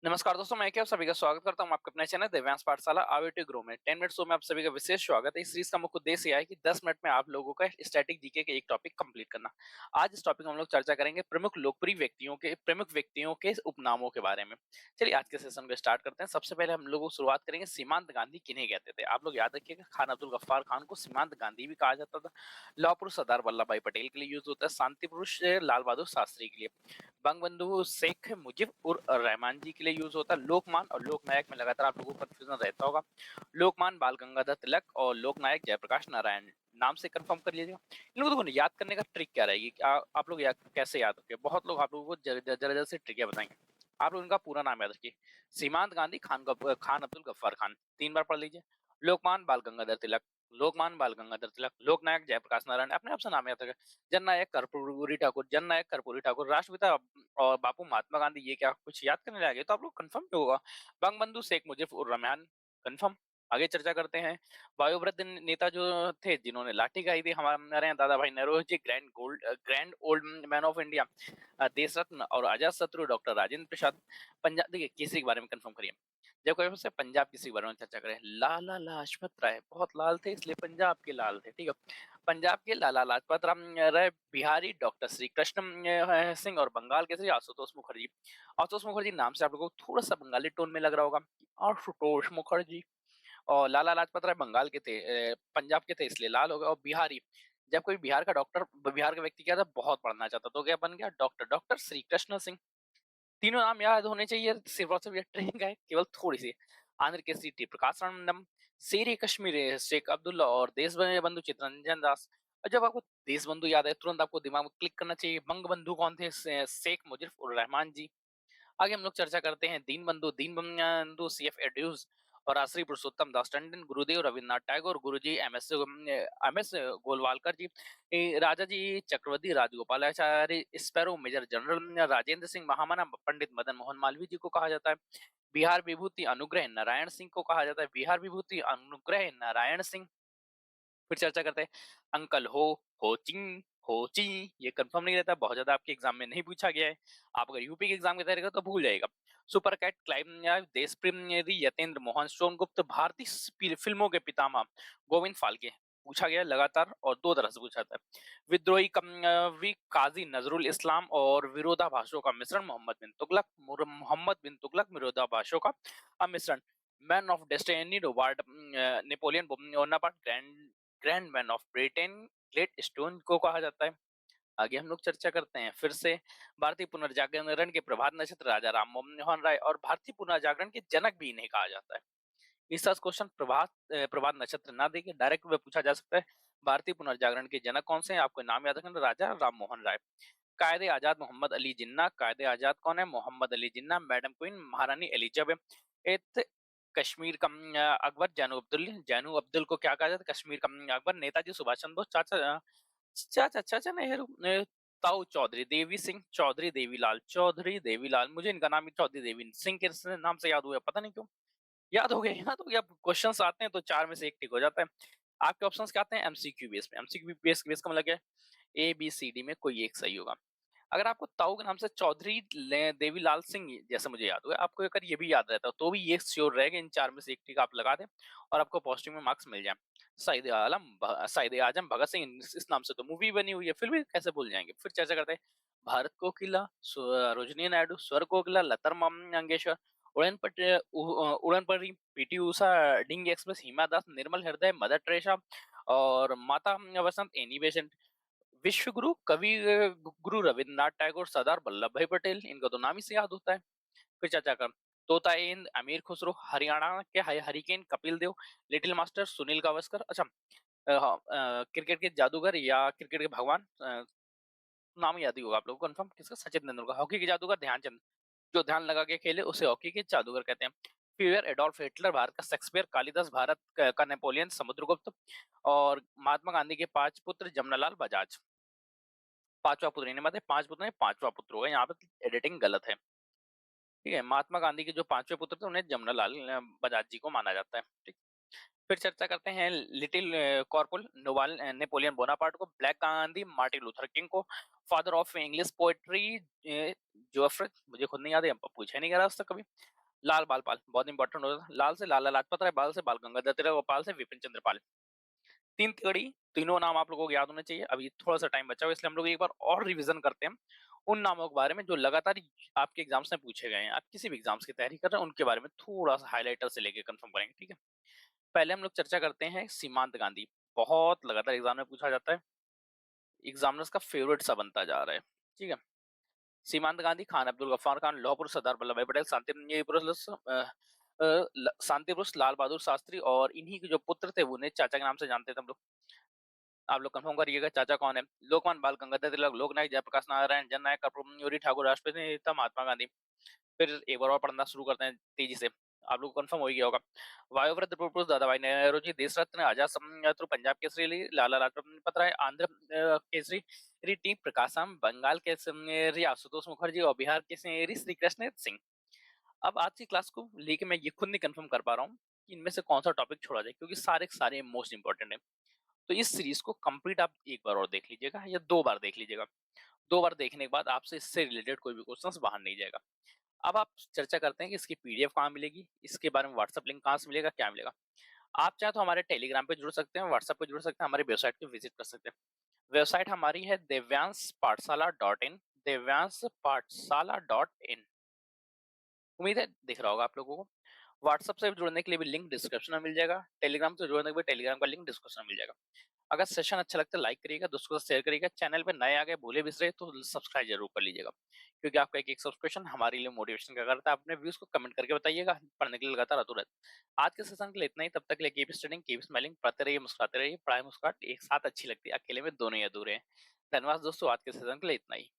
नमस्कार दोस्तों, मैं क्या आप सभी का स्वागत करता हूँ आपके अपने चैनल दिव्यांश पाठशाला आवे टू ग्रो में 10 मिनट शो में आप सभी का विशेष स्वागत है। इस सीरीज का मुख्य उद्देश्य यह है कि 10 मिनट में आप लोगों का स्टैटिक जीके का एक टॉपिक कंप्लीट करना। आज इस टॉपिक में हम लोग चर्चा करेंगे प्रमुख लोकप्रिय व्यक्तियों के उपनामों के बारे में। चलिए आज के सेशन को स्टार्ट करते हैं। सबसे पहले हम लोग शुरुआत करेंगे सीमांत गांधी किन्हें कहते थे। आप लोग याद रखिएगा, खान अब्दुल गफ्फार खान को सीमांत गांधी भी कहा जाता था। लौह पुरुष सरदार वल्लभ भाई पटेल के लिए यूज होता है। शांति पुरुष लाल बहादुर शास्त्री के लिए। बंगबंधु शेख मुजीब उर रहमान जी के लिए यूज होता है। लोकमान और लोकनायक में लगातार आप लोगों को कंफ्यूजन रहता होगा। लोकमान बाल गंगाधर तिलक और लोकनायक जयप्रकाश नारायण नाम से कंफर्म कर लीजिएगा। इन लोगों को याद करने का ट्रिक क्या रहेगी, आप लोग कैसे याद रखें। बहुत लोग आप लोगों को जरा से ट्रिक बताएंगे। आप लोग इनका पूरा नाम याद रखिए। सीमांत गांधी खान अब्दुल गफ्फार खान, 3 बार पढ़ लीजिए। लोकमान बाल गंगाधर तिलक, लोकमान बाल गंगाधर तिलक, लोकनायक जयप्रकाश नारायण, अपने आप से नाम याद रखें। जननायक कर्पूरी ठाकुर, राष्ट्रपिता और बापू महात्मा गांधी, ये क्या कुछ याद करने लगे तो आप लोग कंफर्म क्यों होगा। बंगबंधु शेख मुजीब उर रहमान, कंफर्म। आगे चर्चा करते हैं। वायुव्रत नेता जो थे जिन्होंने लाठी गाई थी, हमारे यहाँ Dadabhai Nehru ji, grand old man of India, देश रत्न और अजात शत्रु डॉक्टर राजेंद्र प्रसाद। पंजाब, देखिए किसी के बारे में कंफर्म करिए। जब कोई हमसे पंजाब किसी के बारे में चर्चा करें, लाला लाजपत राय, बहुत लाल थे इसलिए पंजाब के लाल थे, ठीक है। पंजाब के लाला लाजपत राय, बिहारी डॉक्टर श्री कृष्ण सिंह और बंगाल के श्री आशुतोष मुखर्जी। आशुतोष मुखर्जी नाम से आप लोगों को थोड़ा सा बंगाली टोन में लग रहा होगा। आशुतोष मुखर्जी। और लाला लाजपत राय बंगाल के थे, पंजाब के थे इसलिए लाल हो गए। और बिहारी, जब कोई बिहार का व्यक्ति क्या था, बहुत पढ़ना चाहता तो क्या बन गया, डॉक्टर डॉक्टर श्री कृष्ण सिंह। तीनों नाम याद होने चाहिए, सिर्फ और सिर्फ ये ट्रेनिंग है केवल थोड़ी सी। आंध्र केसरी टी प्रकाशानंदम, शेर कश्मीर शेख अब्दुल्ला और देश बंधु चित्तरंजन दास। और जब आपको देश बंधु याद है तुरंत आपको दिमाग में क्लिक करना चाहिए बंग बंधु कौन थे, शेख मुजीब उर रहमान जी। आगे हम लोग चर्चा करते हैं दीन बंधु सी एफ एड्यूज और आश्री पुरुषोत्तम Das Tandon, Gurudev Rabindranath Tagore, Guruji M S Golwalkar ji, Raja ji Chakravarti Rajagopalachari, sparrow major general Rajendra Singh Mahamana, Pandit Madan Mohan Malviya ji को कहा जाता है। बिहार विभूति अनुग्रह नारायण सिंह को कहा जाता है, बिहार विभूति अनुग्रह नारायण सिंह। फिर चर्चा करते हैं अंकल हो ची, ये कंफर्म नहीं रहता, बहुत ज्यादा आपके एग्जाम में नहीं पूछा गया है। आप अगर यूपी के एग्जाम की तैयारी करें तो भूल जाएगा। सुपर कैट क्लाइम, देश प्रेम यतेंद्र मोहन सोनगुप्त, भारतीय फिल्मों के पितामह गोविंद फाल्के, पूछा गया लगातार और 2 तरह से पूछा था। विद्रोही कवि काजी नजरुल इस्लाम और विरोधाभासों का मिश्रण मोहम्मद बिन तुगलक विरोधाभासों का मिश्रण। मैन ऑफ डेस्टिनी रोबार्ट Napoleon Bonaparte, grand man of Britain Gladstone को कहा जाता है। आगे हम लोग चर्चा करते हैं फिर से। भारतीय पुनर्जागरण के प्रभात नक्षत्र राजा राम मोहन राय और भारतीय पुनर्जागरण के जनक भी इन्हें कहा जाता है। इसका क्वेश्चन प्रभात नक्षत्र ना देके डायरेक्ट में पूछा जा सकता है। भारतीय पुनर्जागरण के जनक कौन से हैं, आपको नाम याद रखना, राजा राम मोहन राय। कायदे आजाद मोहम्मद अली जिन्ना, कायदे आजाद कौन है, मोहम्मद अली जिन्ना। मैडम क्वीन महारानी एलिजाबेथ। कश्मीर का अकबर जैनू अब्दुल को क्या कहा जाता है, कश्मीर का अकबर। नेताजी सुभाष चंद्र बोस, चाचा चाचा चाचा नेहरू, ताऊ चौधरी देवीलाल, मुझे इनका नाम चौधरी देवी सिंह के नाम से याद हुआ, पता नहीं क्यों याद हो गया। क्वेश्चंस आते हैं तो 4 में से 1 टिक हो जाता है। आपके ऑप्शंस क्या आते हैं, एमसीक्यू बेस में। एमसीक्यू बेस का मतलब क्या है, ए बी सी डी में कोई एक सही होगा। अगर आपको ताऊ के नाम से चौधरी देवीलाल सिंह जैसे मुझे याद हुआ, आपको अगर ये भी याद रहता तो भी ये श्योर रहेगा, इन 4 में से 1 टिक आप लगा दें और आपको पॉजिटिव में मार्क्स मिल जाए। शहीद आजम भगत सिंह, इस नाम से तो मूवी बनी हुई है, फिर भी कैसे भूल जाएंगे। फिर चर्चा करते हैं भारत कोकिला, रोजनी नायडू, स्वर कोकिला, लतर मंगेशकर, उड़न परी, पीटी उषा, डिंग एक्सप्रेस, हिमा दास, निर्मल हृदय, मदर टेरेसा और माता वसंत, एनी बेसेंट। विश्व गुरु कवि गुरु रविन्द्रनाथ टैगोर, सरदार वल्लभ भाई पटेल, इनका तो नाम ही से याद होता है। फिर चर्चा कर तोताइंद, अमीर खुसरो, हरियाणा के hurricane Kapil Dev, little master Sunil Gavaskar. अच्छा, क्रिकेट के जादूगर या क्रिकेट के भगवान, नाम याद ही होगा आप लोगों को कंफर्म, किसका, सचिन तेंदुलकर। हॉकी के जादूगर ध्यानचंद, जो ध्यान लगा के खेले उसे हॉकी के जादूगर कहते हैं। फीवर एडोल्फ हिटलर, भारत का शेक्सपियर। कालिदास, भारत का नेपोलियन। समुद्रगुप्त। और महात्मा गांधी के 5 पुत्र, जमनालाल बजाज। 5वां पुत्र, इन्हें मतलब 5 पुत्र नहीं, 5वां पुत्र होगा, यहाँ पे एडिटिंग गलत है। ठीक है, महात्मा गांधी के जो 5वें पुत्र थे उन्हें जमनालाल बजाज जी को माना जाता है। ठीक। फिर चर्चा करते हैं लिटिल कॉर्पोरल नेपोलियन बोनापार्ट को, black Gandhi Martin Luther King को, father of English poetry Geoffrey, मुझे खुद नहीं याद है, पूछा नहीं करा उससे कभी। लाल बाल पाल, बहुत इंपॉर्टेंट होता है। लाल से लाला लाजपत राय, बाल से बाल गंगाधर तिलक, और पाल से विपिन चंद्र पाल। तीन तिगड़ी, तीनों नाम आप लोगों को याद होने चाहिए। अभी थोड़ा सा टाइम बचा हुआ, इसलिए हम लोग एक बार और रिवीजन करते हैं उन नामों के बारे में जो लगातार आपके एग्जाम्स में पूछे गए हैं। आप किसी भी एग्जाम्स की तैयारी कर रहे हैं उनके बारे में थोड़ा सा हाईलाइटर से लेके कंफर्म करेंगे, ठीक है। पहले हम लोग चर्चा करते हैं सीमांत गांधी। बहुत लगातार एग्जाम में पूछा जाता है, एग्जामिनर्स का फेवरेट सा बनता जा रहा है, ठीक है। सीमांत गांधी, खान अब्दुल गफ्फार खान, लौह पुरुष सरदार वल्लभ भाई पटेल, शांति पुरुष लाल बहादुर शास्त्री, और इन्हीं के जो पुत्र थे उन्हें चाचा के नाम से जानते थे हम लोग। आप लोग कंफर्म करिएगा चाचा कौन है। लोकमान बाल गंगाधर तिलक, लोकनायक जयप्रकाश नारायण, जननायक कर्पूरी ठाकुर, राष्ट्रपिता नेता महात्मा गांधी। फिर एक बार और पढ़ना शुरू करते हैं तेजी से, आप लोग कंफर्म हो गया होगा। वायुव्रत पुरुष दादा भाई नेहरू जी, देश रत्न आजाद शत्रु पंजाब केसरी लाला लाजपत राय, आंध्र केसरी टी प्रकाशम, बंगाल केसरी आशुतोष मुखर्जी, और बिहार केसरी श्री कृष्ण सिंह। अब आज की क्लास को लेके मैं ये खुद नहीं कंफर्म कर पा रहा हूँ कि इनमें से कौन सा टॉपिक छोड़ा जाए, क्योंकि सारे के सारे मोस्ट इंपॉर्टेंट है। तो इस सीरीज को कंप्लीट आप एक बार और देख लीजिएगा या दो बार देख लीजिएगा। दो बार देखने के बाद आपसे इससे रिलेटेड कोई भी क्वेश्चन बाहर नहीं जाएगा। अब आप चर्चा करते हैं कि इसकी पीडीएफ कहाँ मिलेगी, इसके बारे में व्हाट्सएप लिंक कहाँ से मिलेगा, क्या मिलेगा। आप चाहे तो हमारे टेलीग्राम पे जुड़ सकते हैं, व्हाट्सएप पे जुड़ सकते हैं, हमारी वेबसाइट पे विजिट कर सकते हैं। वेबसाइट हमारी है devyanspathshala.in, devyanspathshala.in। उम्मीद है दिख रहा होगा आप लोगों को। व्हाट्सएप से जुड़ने के लिए भी लिंक डिस्क्रिप्शन में मिल जाएगा, टेलीग्राम से जुड़ने के लिए टेलीग्राम का लिंक डिस्क्रिप्शन में मिल जाएगा। अगर सेशन अच्छा लगता है लाइक करिएगा, दोस्तों से शेयर करिएगा। चैनल पे नए आ गए भूले बिसरे तो सब्सक्राइब जरूर कर लीजिएगा, क्योंकि आपका एक एक सब्सक्रिप्शन हमारे लिए मोटिवेशन का करता है। अपने व्यूज को कमेंट करके बताइएगा, पढ़ने के लिए लगातार अतुरत। आज के सेशन के लिए इतना ही, तब तक के लिए कीप स्टडिंग कीप स्माइलिंग, पढ़ते रहिए मुस्कुराते रहिए। पढ़ाई मुस्कुराहट एक साथ अच्छी लगती है, अकेले में दोनों ही अधूरे हैं। धन्यवाद दोस्तों, आज के सेशन के लिए इतना ही।